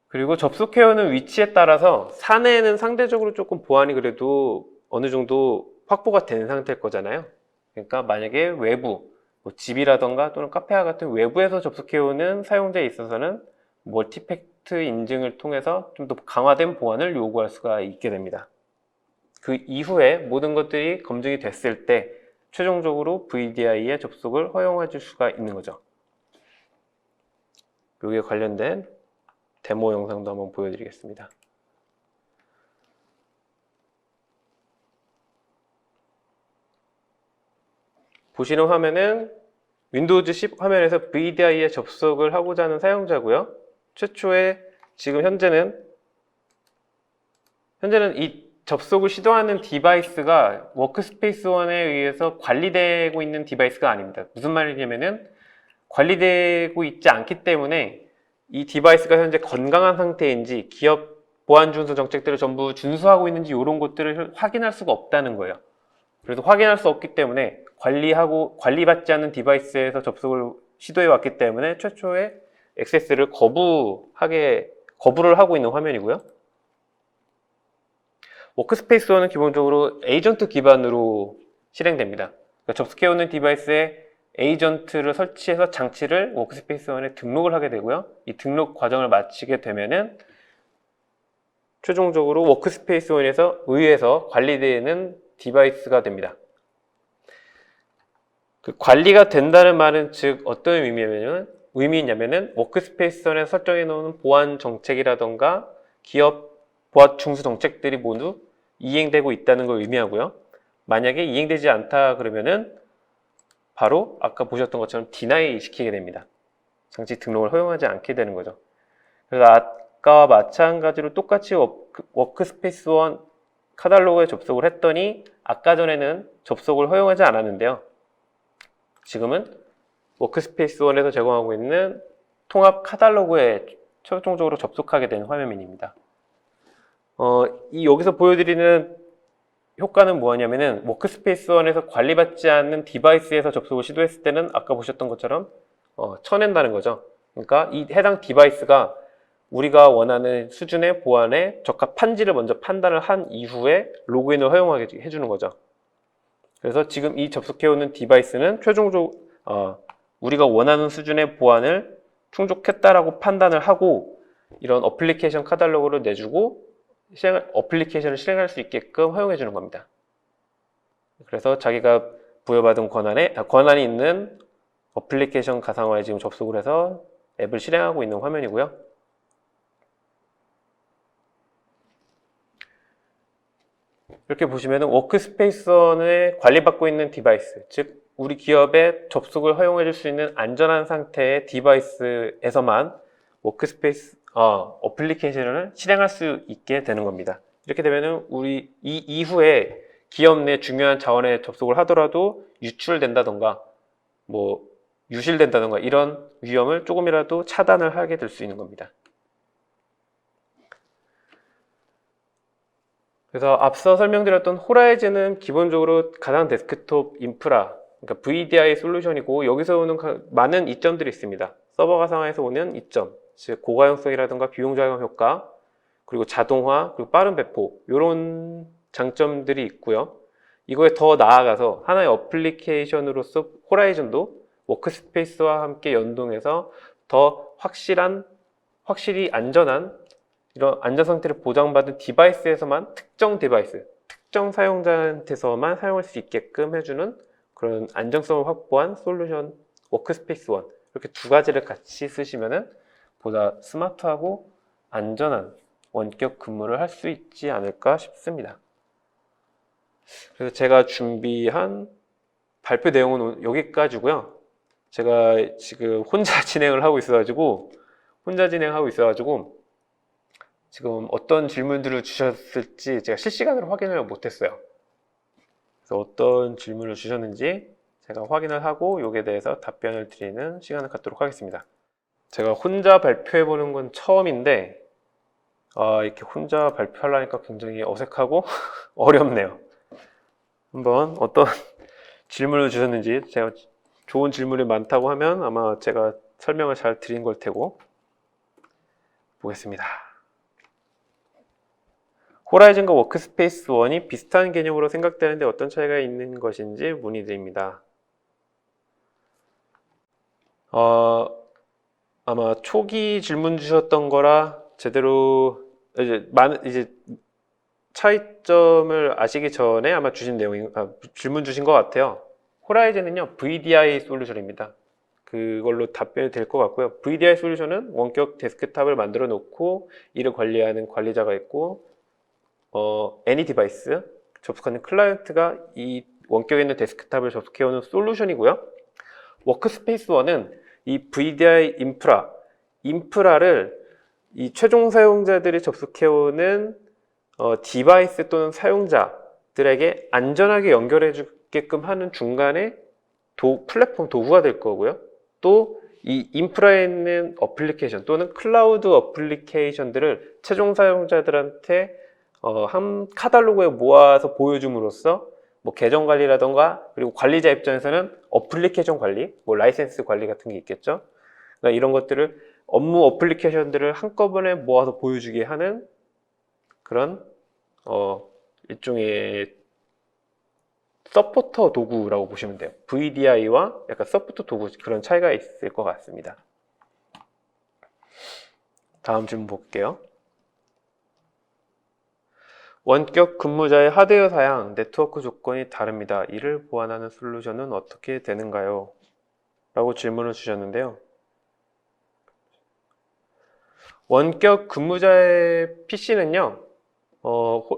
Speaker 1: 그리고 접속해오는 위치에 따라서 사내에는 상대적으로 조금 보안이 그래도 어느 정도 확보가 된 상태일 거잖아요. 그러니까 만약에 외부, 집이라던가 또는 카페와 같은 외부에서 접속해오는 사용자에 있어서는 멀티팩트 인증을 통해서 좀 더 강화된 보안을 요구할 수가 있게 됩니다. 그 이후에 모든 것들이 검증이 됐을 때 최종적으로 VDI의 접속을 허용해 줄 수가 있는 거죠. 여기에 관련된 데모 영상도 한번 보여드리겠습니다. 보시는 화면은 윈도우즈 10 화면에서 VDI에 접속을 하고자 하는 사용자고요. 최초에 지금 현재는 이 접속을 시도하는 디바이스가 워크스페이스 원에 의해서 관리되고 있는 디바이스가 아닙니다. 무슨 말이냐면은 관리되고 있지 않기 때문에 이 디바이스가 현재 건강한 상태인지 기업 보안 준수 정책들을 전부 준수하고 있는지 이런 것들을 확인할 수가 없다는 거예요. 그래서 확인할 수 없기 때문에 관리받지 않는 디바이스에서 접속을 시도해 왔기 때문에 최초에 액세스를 거부를 하고 있는 화면이고요. 워크스페이스원은 기본적으로 에이전트 기반으로 실행됩니다. 그러니까 접속해오는 디바이스에 에이전트를 설치해서 장치를 워크스페이스원에 등록을 하게 되고요. 이 등록 과정을 마치게 되면은 최종적으로 워크스페이스원에서 의해서 관리되는 디바이스가 됩니다. 그 관리가 된다는 말은 즉 어떤 의미냐면은 워크스페이스원에 설정해 놓은 보안 정책이라던가 기업 보안 중수 정책들이 모두 이행되고 있다는 걸 의미하고요. 만약에 이행되지 않다 그러면은 바로 아까 보셨던 것처럼 디나이 시키게 됩니다. 장치 등록을 허용하지 않게 되는 거죠. 그래서 아까와 마찬가지로 똑같이 워크스페이스원 카탈로그에 접속을 했더니 아까 전에는 접속을 허용하지 않았는데요. 지금은 워크스페이스원에서 제공하고 있는 통합 카탈로그에 최종적으로 접속하게 된 화면입니다. 여기서 보여드리는 효과는 뭐냐면은 워크스페이스 원에서 관리받지 않는 디바이스에서 접속을 시도했을 때는 아까 보셨던 것처럼 쳐낸다는 거죠. 그러니까 이 해당 디바이스가 우리가 원하는 수준의 보안에 적합한지를 먼저 판단을 한 이후에 로그인을 허용하게 해주는 거죠. 그래서 지금 이 접속해오는 디바이스는 최종적으로 우리가 원하는 수준의 보안을 충족했다라고 판단을 하고 이런 어플리케이션 카탈로그를 내주고 어플리케이션을 실행할 수 있게끔 허용해 주는 겁니다. 그래서 자기가 부여받은 권한이 있는 어플리케이션 가상화에 지금 접속을 해서 앱을 실행하고 있는 화면이고요. 이렇게 보시면 워크스페이스원에 관리받고 있는 디바이스, 즉 우리 기업에 접속을 허용해 줄 수 있는 안전한 상태의 디바이스에서만 워크스페이스 어플리케이션을 실행할 수 있게 되는 겁니다. 이렇게 되면은 우리 이 이후에 기업 내 중요한 자원에 접속을 하더라도 유출된다던가 뭐 유실된다던가 이런 위험을 조금이라도 차단을 하게 될 수 있는 겁니다. 그래서 앞서 설명드렸던 호라이즌은 기본적으로 가상 데스크톱 인프라, 그러니까 VDI 솔루션이고 여기서 오는 많은 이점들이 있습니다. 서버 가상화에서 오는 이점, 즉 고가용성이라든가 비용 절감 효과, 그리고 자동화, 그리고 빠른 배포 이런 장점들이 있고요. 이거에 더 나아가서 하나의 어플리케이션으로서 호라이즌도 워크스페이스와 함께 연동해서 더 확실히 안전한 이런 안전 상태를 보장받은 디바이스에서만 특정 디바이스, 특정 사용자한테서만 사용할 수 있게끔 해주는 그런 안정성을 확보한 솔루션 워크스페이스 원, 이렇게 두 가지를 같이 쓰시면은 보다 스마트하고 안전한 원격 근무를 할 수 있지 않을까 싶습니다. 그래서 제가 준비한 발표 내용은 여기까지고요. 제가 지금 혼자 진행을 하고 있어가지고 지금 어떤 질문들을 주셨을지 제가 실시간으로 확인을 못했어요. 그래서 어떤 질문을 주셨는지 제가 확인을 하고 여기에 대해서 답변을 드리는 시간을 갖도록 하겠습니다. 제가 혼자 발표해보는 건 처음인데 이렇게 혼자 발표하려니까 굉장히 어색하고 어렵네요. 한번 어떤 질문을 주셨는지, 제가 좋은 질문이 많다고 하면 아마 제가 설명을 잘 드린 걸 테고 보겠습니다. 호라이즌과 워크스페이스 원이 비슷한 개념으로 생각되는데 어떤 차이가 있는 것인지 문의드립니다. 아마 초기 질문 주셨던 거라 제대로 이제 차이점을 아시기 전에 아마 질문 주신 것 같아요. 호라이즌은요 VDI 솔루션입니다. 그걸로 답변이 될 것 같고요. VDI 솔루션은 원격 데스크탑을 만들어 놓고 이를 관리하는 관리자가 있고 애니 디바이스 접속하는 클라이언트가 이 원격에 있는 데스크탑을 접속해오는 솔루션이고요. 워크스페이스 원은 이 VDI 인프라를 이 최종 사용자들이 접속해오는 디바이스 또는 사용자들에게 안전하게 연결해 주게끔 하는 중간에 플랫폼 도구가 될 거고요. 또 이 인프라에 있는 어플리케이션 또는 클라우드 어플리케이션들을 최종 사용자들한테 한 카탈로그에 모아서 보여줌으로써 뭐 계정 관리라던가 그리고 관리자 입장에서는 어플리케이션 관리, 뭐 라이센스 관리 같은 게 있겠죠. 그러니까 이런 것들을 업무 어플리케이션들을 한꺼번에 모아서 보여주게 하는 그런 일종의 서포터 도구라고 보시면 돼요. VDI와 약간 서포터 도구 그런 차이가 있을 것 같습니다. 다음 질문 볼게요. 원격 근무자의 하드웨어 사양, 네트워크 조건이 다릅니다. 이를 보완하는 솔루션은 어떻게 되는가요? 라고 질문을 주셨는데요. 원격 근무자의 PC는요,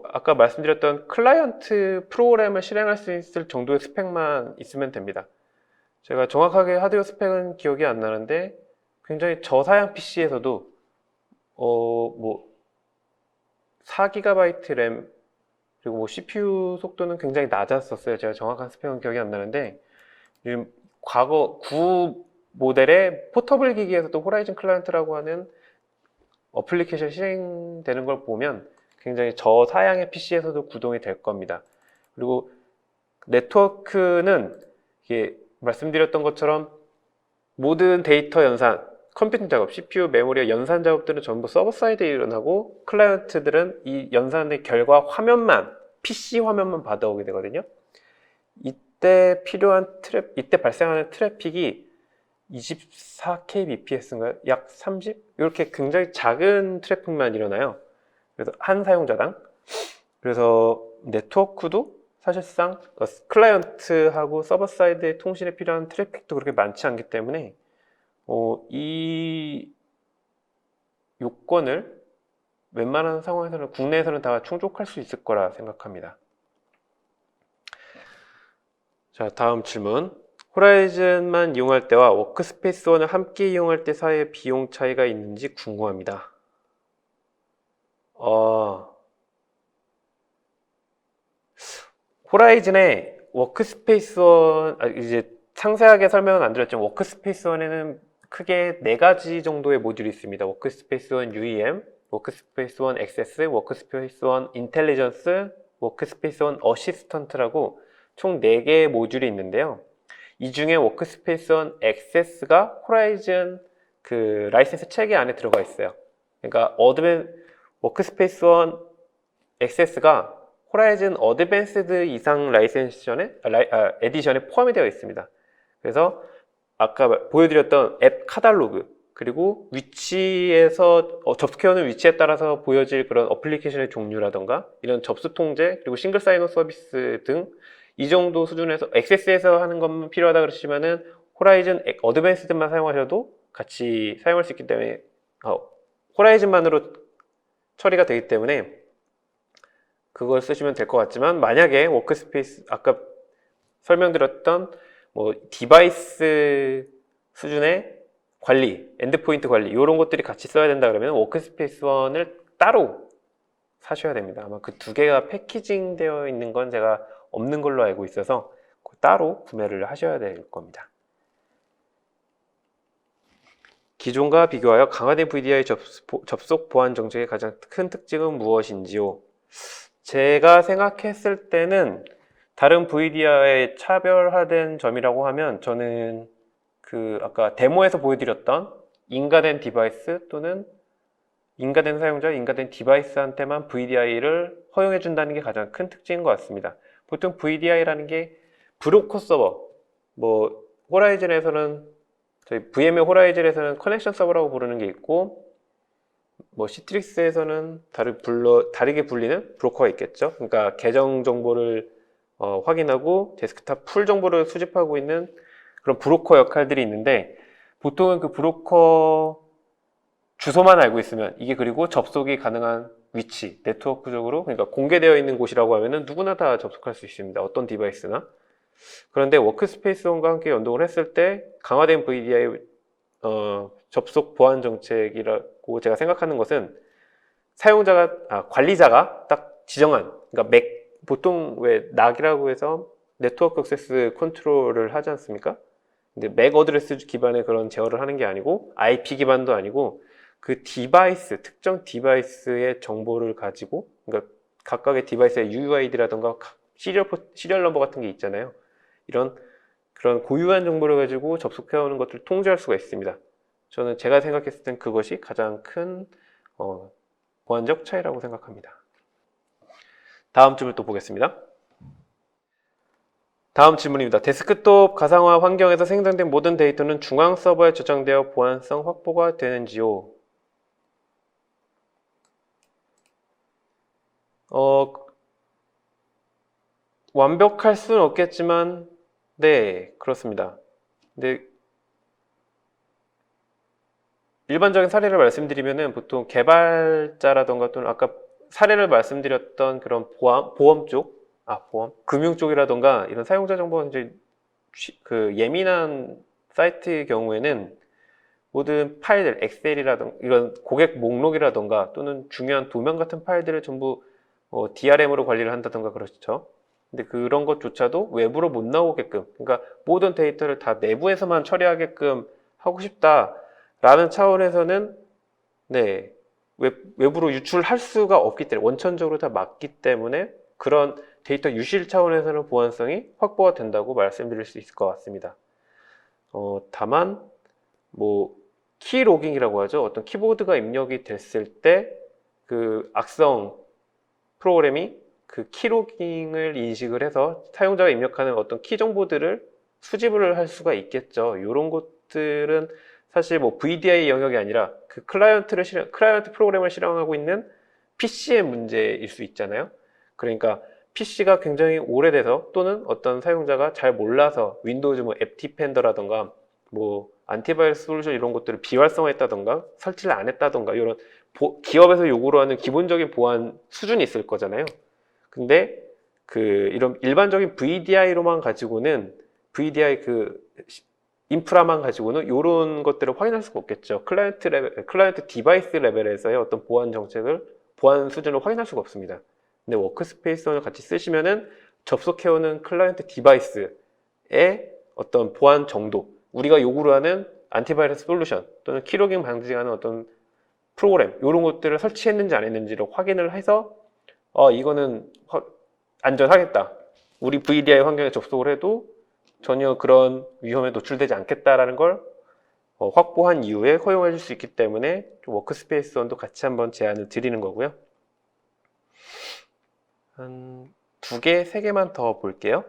Speaker 1: 아까 말씀드렸던 클라이언트 프로그램을 실행할 수 있을 정도의 스펙만 있으면 됩니다. 제가 정확하게 하드웨어 스펙은 기억이 안 나는데 굉장히 저사양 PC에서도 뭐 4GB 램 그리고 뭐 CPU 속도는 굉장히 낮았었어요. 제가 정확한 스펙은 기억이 안 나는데 요즘 과거 구 모델의 포터블 기기에서도 호라이즌 클라이언트라고 하는 어플리케이션 실행되는 걸 보면 굉장히 저사양의 PC에서도 구동이 될 겁니다. 그리고 네트워크는 이게 말씀드렸던 것처럼 모든 데이터 연산, 컴퓨팅 작업, CPU, 메모리 연산 작업들은 전부 서버 사이드에 일어나고 클라이언트들은 이 연산의 결과 화면만, PC 화면만 받아오게 되거든요. 이때 이때 발생하는 트래픽이 24kbps인가요? 약 30? 이렇게 굉장히 작은 트래픽만 일어나요. 그래서 한 사용자당. 그래서 네트워크도 사실상 클라이언트하고 서버 사이드의 통신에 필요한 트래픽도 그렇게 많지 않기 때문에 이 요건을 웬만한 상황에서는 국내에서는 다 충족할 수 있을 거라 생각합니다. 자, 다음 질문. 호라이즌만 이용할 때와 워크스페이스원을 함께 이용할 때 사이에 비용 차이가 있는지 궁금합니다. 호라이즌의 워크스페이스원, 이제 상세하게 설명은 안 드렸지만 워크스페이스원에는 크게 4가지 정도의 모듈이 있습니다. 워크스페이스원 UEM, 워크스페이스원 액세스, 워크스페이스원 인텔리전스, 워크스페이스원 어시스턴트라고 총 4개의 모듈이 있는데요. 이 중에 워크스페이스원 액세스가 호라이즌 그 라이센스 체계 안에 들어가 있어요. 그러니까 워크스페이스원 액세스가 호라이즌 어드밴스드 이상 에디션에 포함이 되어 있습니다. 그래서 아까 보여드렸던 앱 카탈로그, 그리고 위치에서 접속해오는 위치에 따라서 보여질 그런 어플리케이션의 종류라던가 이런 접수 통제, 그리고 싱글 사인온 서비스 등 이 정도 수준에서 액세스에서 하는 것만 필요하다 그러시면은 호라이즌 어드밴스드만 사용하셔도 같이 사용할 수 있기 때문에 호라이즌만으로 처리가 되기 때문에 그걸 쓰시면 될 것 같지만, 만약에 워크스페이스 아까 설명드렸던 뭐 디바이스 수준의 관리, 엔드포인트 관리 이런 것들이 같이 써야 된다 그러면 워크스페이스원을 따로 사셔야 됩니다. 아마 그 2개가 패키징 되어 있는 건 제가 없는 걸로 알고 있어서 따로 구매를 하셔야 될 겁니다. 기존과 비교하여 강화된 VDI 접속 보안 정책의 가장 큰 특징은 무엇인지요? 제가 생각했을 때는 다른 VDI의 차별화된 점이라고 하면 저는 그 아까 데모에서 보여드렸던 인가된 디바이스 또는 인가된 사용자, 인가된 디바이스한테만 VDI를 허용해 준다는 게 가장 큰 특징인 것 같습니다. 보통 VDI라는 게 브로커 서버, 뭐 호라이즌에서는 저희 VMware 호라이즌에서는 커넥션 서버라고 부르는 게 있고, 뭐 시트릭스에서는 다르게 불리는 브로커가 있겠죠. 그러니까 계정 정보를 확인하고 데스크탑 풀 정보를 수집하고 있는 그런 브로커 역할들이 있는데, 보통은 그 브로커 주소만 알고 있으면 이게, 그리고 접속이 가능한 위치, 네트워크적으로 그러니까 공개되어 있는 곳이라고 하면은 누구나 다 접속할 수 있습니다. 어떤 디바이스나. 그런데 워크스페이스원과 함께 연동을 했을 때 강화된 VDI 접속 보안 정책이라고 제가 생각하는 것은 관리자가 딱 지정한, 그러니까 보통 왜 NAC이라고 해서 네트워크 액세스 컨트롤을 하지 않습니까? 근데 맥 어드레스 기반의 그런 제어를 하는 게 아니고 IP 기반도 아니고 그 디바이스, 특정 디바이스의 정보를 가지고, 그러니까 각각의 디바이스의 UUID라던가 시리얼 넘버 같은 게 있잖아요. 그런 고유한 정보를 가지고 접속해오는 것들을 통제할 수가 있습니다. 저는 제가 생각했을 땐 그것이 가장 큰 보안적 차이라고 생각합니다. 다음 질문 또 보겠습니다. 다음 질문입니다. 데스크톱 가상화 환경에서 생성된 모든 데이터는 중앙 서버에 저장되어 보안성 확보가 되는지요? 완벽할 수는 없겠지만 네, 그렇습니다. 근데 일반적인 사례를 말씀드리면은 보통 개발자라던가 또는 아까 사례를 말씀드렸던 그런 보험 쪽, 금융 쪽이라던가 이런 사용자 정보가 이제 그 예민한 사이트의 경우에는 모든 파일들, 엑셀이라던가 이런 고객 목록이라던가 또는 중요한 도면 같은 파일들을 전부 DRM으로 관리를 한다던가 그렇죠. 근데 그런 것조차도 외부로 못 나오게끔, 그러니까 모든 데이터를 다 내부에서만 처리하게끔 하고 싶다라는 차원에서는 네, 외부로 유출할 수가 없기 때문에, 원천적으로 다 막기 때문에 그런 데이터 유실 차원에서는 보안성이 확보가 된다고 말씀드릴 수 있을 것 같습니다. 다만 뭐 키로깅이라고 하죠. 어떤 키보드가 입력이 됐을 때 그 악성 프로그램이 그 키로깅을 인식을 해서 사용자가 입력하는 어떤 키 정보들을 수집을 할 수가 있겠죠. 이런 것들은 사실 뭐 VDI 영역이 아니라 그 클라이언트 프로그램을 실행하고 있는 PC의 문제일 수 있잖아요. 그러니까 PC가 굉장히 오래돼서 또는 어떤 사용자가 잘 몰라서 윈도우즈 뭐 앱 디펜더라던가 뭐 안티바이러스 솔루션 이런 것들을 비활성화했다던가 설치를 안 했다던가 이런 기업에서 요구로 하는 기본적인 보안 수준이 있을 거잖아요. 근데 그 이런 일반적인 VDI로만 가지고는 VDI 그 인프라만 가지고는 이런 것들을 확인할 수가 없겠죠. 클라이언트 디바이스 레벨에서의 어떤 보안 수준을 확인할 수가 없습니다. 근데 워크스페이스원을 같이 쓰시면은 접속해오는 클라이언트 디바이스의 어떤 보안 정도, 우리가 요구를 하는 안티바이러스 솔루션 또는 키로깅 방지하는 어떤 프로그램 이런 것들을 설치했는지 안 했는지를 확인을 해서 이거는 안전하겠다. 우리 VDI 환경에 접속을 해도 전혀 그런 위험에 노출되지 않겠다라는 걸 확보한 이후에 허용해 줄 수 있기 때문에 워크스페이스원도 같이 한번 제안을 드리는 거고요. 한 2개, 3개만 더 볼게요.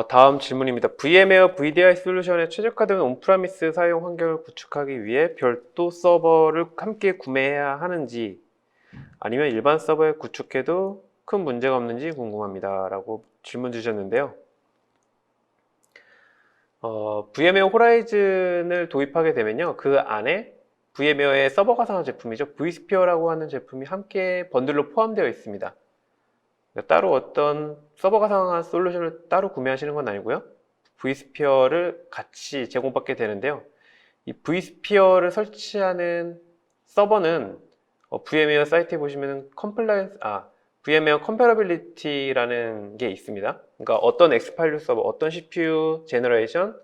Speaker 1: 다음 질문입니다. VM웨어 VDI 솔루션에 최적화된 온프라미스 사용 환경을 구축하기 위해 별도 서버를 함께 구매해야 하는지 아니면 일반 서버에 구축해도 큰 문제가 없는지 궁금합니다. 라고 질문 주셨는데요. VM웨어 호라이즌을 도입하게 되면요. 그 안에 VM웨어의 서버 가상화 제품이죠. vSphere라고 하는 제품이 함께 번들로 포함되어 있습니다. 따로 어떤 서버 가상화 솔루션을 따로 구매하시는 건 아니고요. vSphere를 같이 제공받게 되는데요. 이 vSphere를 설치하는 서버는 VM웨어 사이트에 보시면 VM웨어 컴패러빌리티라는 게 있습니다. 그러니까 어떤 X86 서버, 어떤 CPU 제너레이션,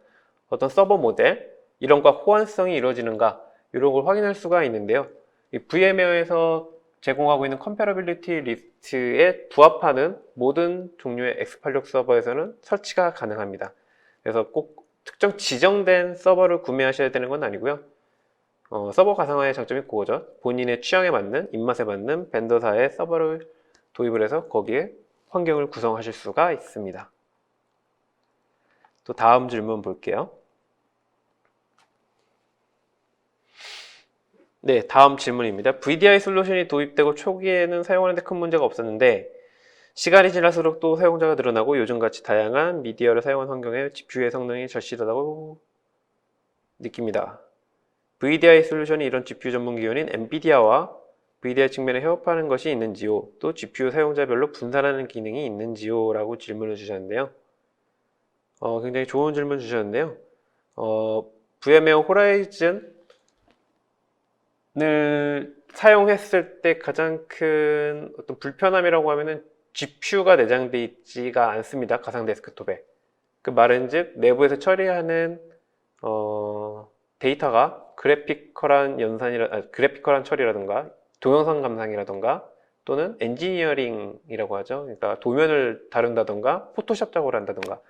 Speaker 1: 어떤 서버 모델 이런 과 호환성이 이루어지는가 이런 걸 확인할 수가 있는데요. 이 VM웨어에서 제공하고 있는 컴패러빌리티 리스트에 부합하는 모든 종류의 X86 서버에서는 설치가 가능합니다. 그래서 꼭 특정 지정된 서버를 구매하셔야 되는 건 아니고요. 서버 가상화의 장점이 그거죠. 본인의 취향에 맞는, 입맛에 맞는 벤더사의 서버를 도입을 해서 거기에 환경을 구성하실 수가 있습니다. 또 다음 질문 볼게요. 네, 다음 질문입니다. VDI 솔루션이 도입되고 초기에는 사용하는데 큰 문제가 없었는데 시간이 지날수록 또 사용자가 늘어나고 요즘같이 다양한 미디어를 사용한 환경에 GPU의 성능이 절실하다고 느낍니다. VDI 솔루션이 이런 GPU 전문 기업인 엔비디아와 VDI 측면에 협업하는 것이 있는지요? 또 GPU 사용자별로 분산하는 기능이 있는지요? 라고 질문을 주셨는데요. 굉장히 좋은 질문 주셨는데요. VM웨어 호라이즌을 사용했을 때 가장 큰 어떤 불편함이라고 하면은 GPU가 내장되어 있지가 않습니다. 가상 데스크톱에. 그 말은즉 내부에서 처리하는 데이터가 그래피컬한 처리라든가 동영상 감상이라든가 또는 엔지니어링이라고 하죠. 그러니까 도면을 다룬다든가 포토샵 작업을 한다든가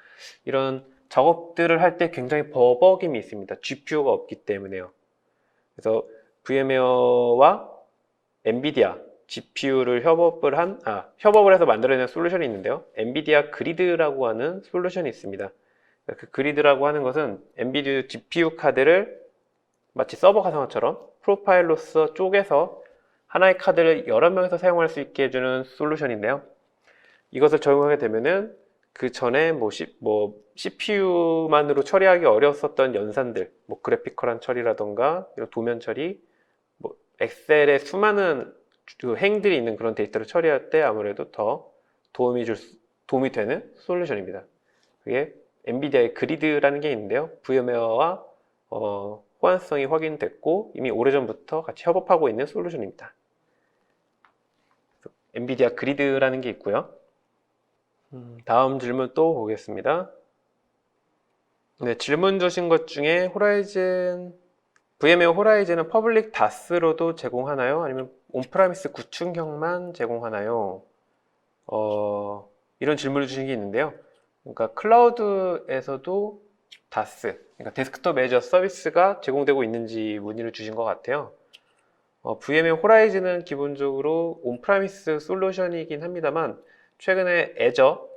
Speaker 1: 이런 작업들을 할 때 굉장히 버벅임이 있습니다. GPU가 없기 때문에요. 그래서 VM웨어와 엔비디아 GPU를 협업을 해서 만들어낸 솔루션이 있는데요. 엔비디아 그리드라고 하는 솔루션이 있습니다. 그 그리드라고 하는 것은 엔비디아 GPU 카드를 마치 서버 가상화처럼 프로파일로서 쪼개서 하나의 카드를 여러 명에서 사용할 수 있게 해주는 솔루션인데요. 이것을 적용하게 되면은 그 전에 CPU만으로 처리하기 어려웠었던 연산들, 그래피컬한 처리라던가 이런 도면 처리, 엑셀에 수많은 그 행들이 있는 그런 데이터를 처리할 때 아무래도 더 도움이 되는 솔루션입니다. 그게 엔비디아의 그리드라는 게 있는데요. VM웨어와 호환성이 확인됐고 이미 오래전부터 같이 협업하고 있는 솔루션입니다. 엔비디아 그리드라는 게 있고요. 다음 질문 또 보겠습니다. 네, 질문 주신 것 중에 VM웨어 호라이즌은 퍼블릭 다스로도 제공하나요? 아니면 온프라미스 구축형만 제공하나요? 이런 질문을 주신 게 있는데요. 그러니까 클라우드에서도 DaaS, 그러니까 데스크톱 애저 서비스가 제공되고 있는지 문의를 주신 것 같아요. VMware 호라이즌은 기본적으로 온프라미스 솔루션이긴 합니다만 최근에 애저에서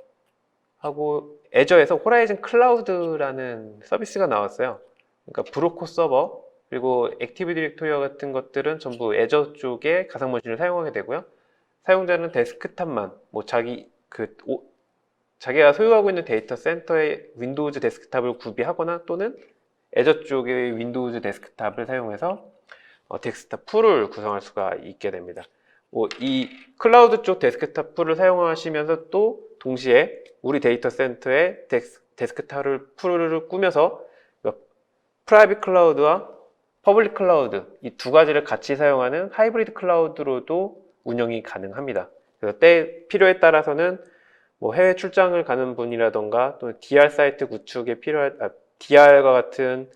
Speaker 1: 호라이즌 클라우드라는 서비스가 나왔어요. 그러니까 브로코 서버 그리고 액티브 디렉토리와 같은 것들은 전부 애저 쪽의 가상 머신을 사용하게 되고요. 사용자는 데스크탑만 자기가 소유하고 있는 데이터 센터의 윈도우즈 데스크탑을 구비하거나 또는 애저 쪽의 윈도우즈 데스크탑을 사용해서 데스크탑 풀을 구성할 수가 있게 됩니다. 이 클라우드 쪽 데스크탑 풀을 사용하시면서 또 동시에 우리 데이터 센터에 데스크탑 풀을 꾸며서 프라이빗 클라우드와 퍼블릭 클라우드 이 두 가지를 같이 사용하는 하이브리드 클라우드로도 운영이 가능합니다. 그래서 필요에 따라서는 해외 출장을 가는 분이라던가 또 DR 사이트 구축에 DR과 같은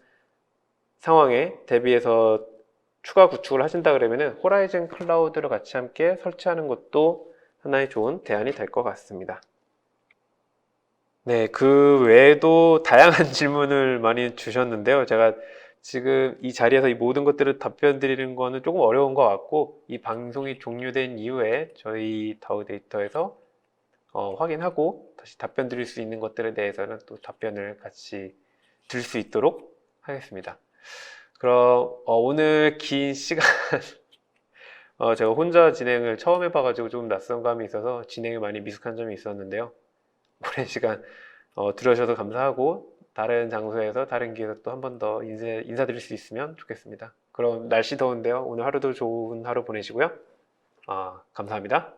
Speaker 1: 상황에 대비해서 추가 구축을 하신다 그러면은 호라이즌 클라우드를 같이 함께 설치하는 것도 하나의 좋은 대안이 될 것 같습니다. 네, 그 외에도 다양한 질문을 많이 주셨는데요. 제가 지금 이 자리에서 이 모든 것들을 답변 드리는 거는 조금 어려운 것 같고, 이 방송이 종료된 이후에 저희 다우 데이터에서 확인하고 다시 답변 드릴 수 있는 것들에 대해서는 또 답변을 같이 드릴 수 있도록 하겠습니다. 그럼 오늘 긴 시간 제가 혼자 진행을 처음 해봐가지고 좀 낯선 감이 있어서 진행에 많이 미숙한 점이 있었는데요. 오랜 시간 들어주셔서 감사하고 다른 장소에서 다른 기회에서 또 한 번 더 인사드릴 수 있으면 좋겠습니다. 그럼 날씨 더운데요. 오늘 하루도 좋은 하루 보내시고요. 감사합니다.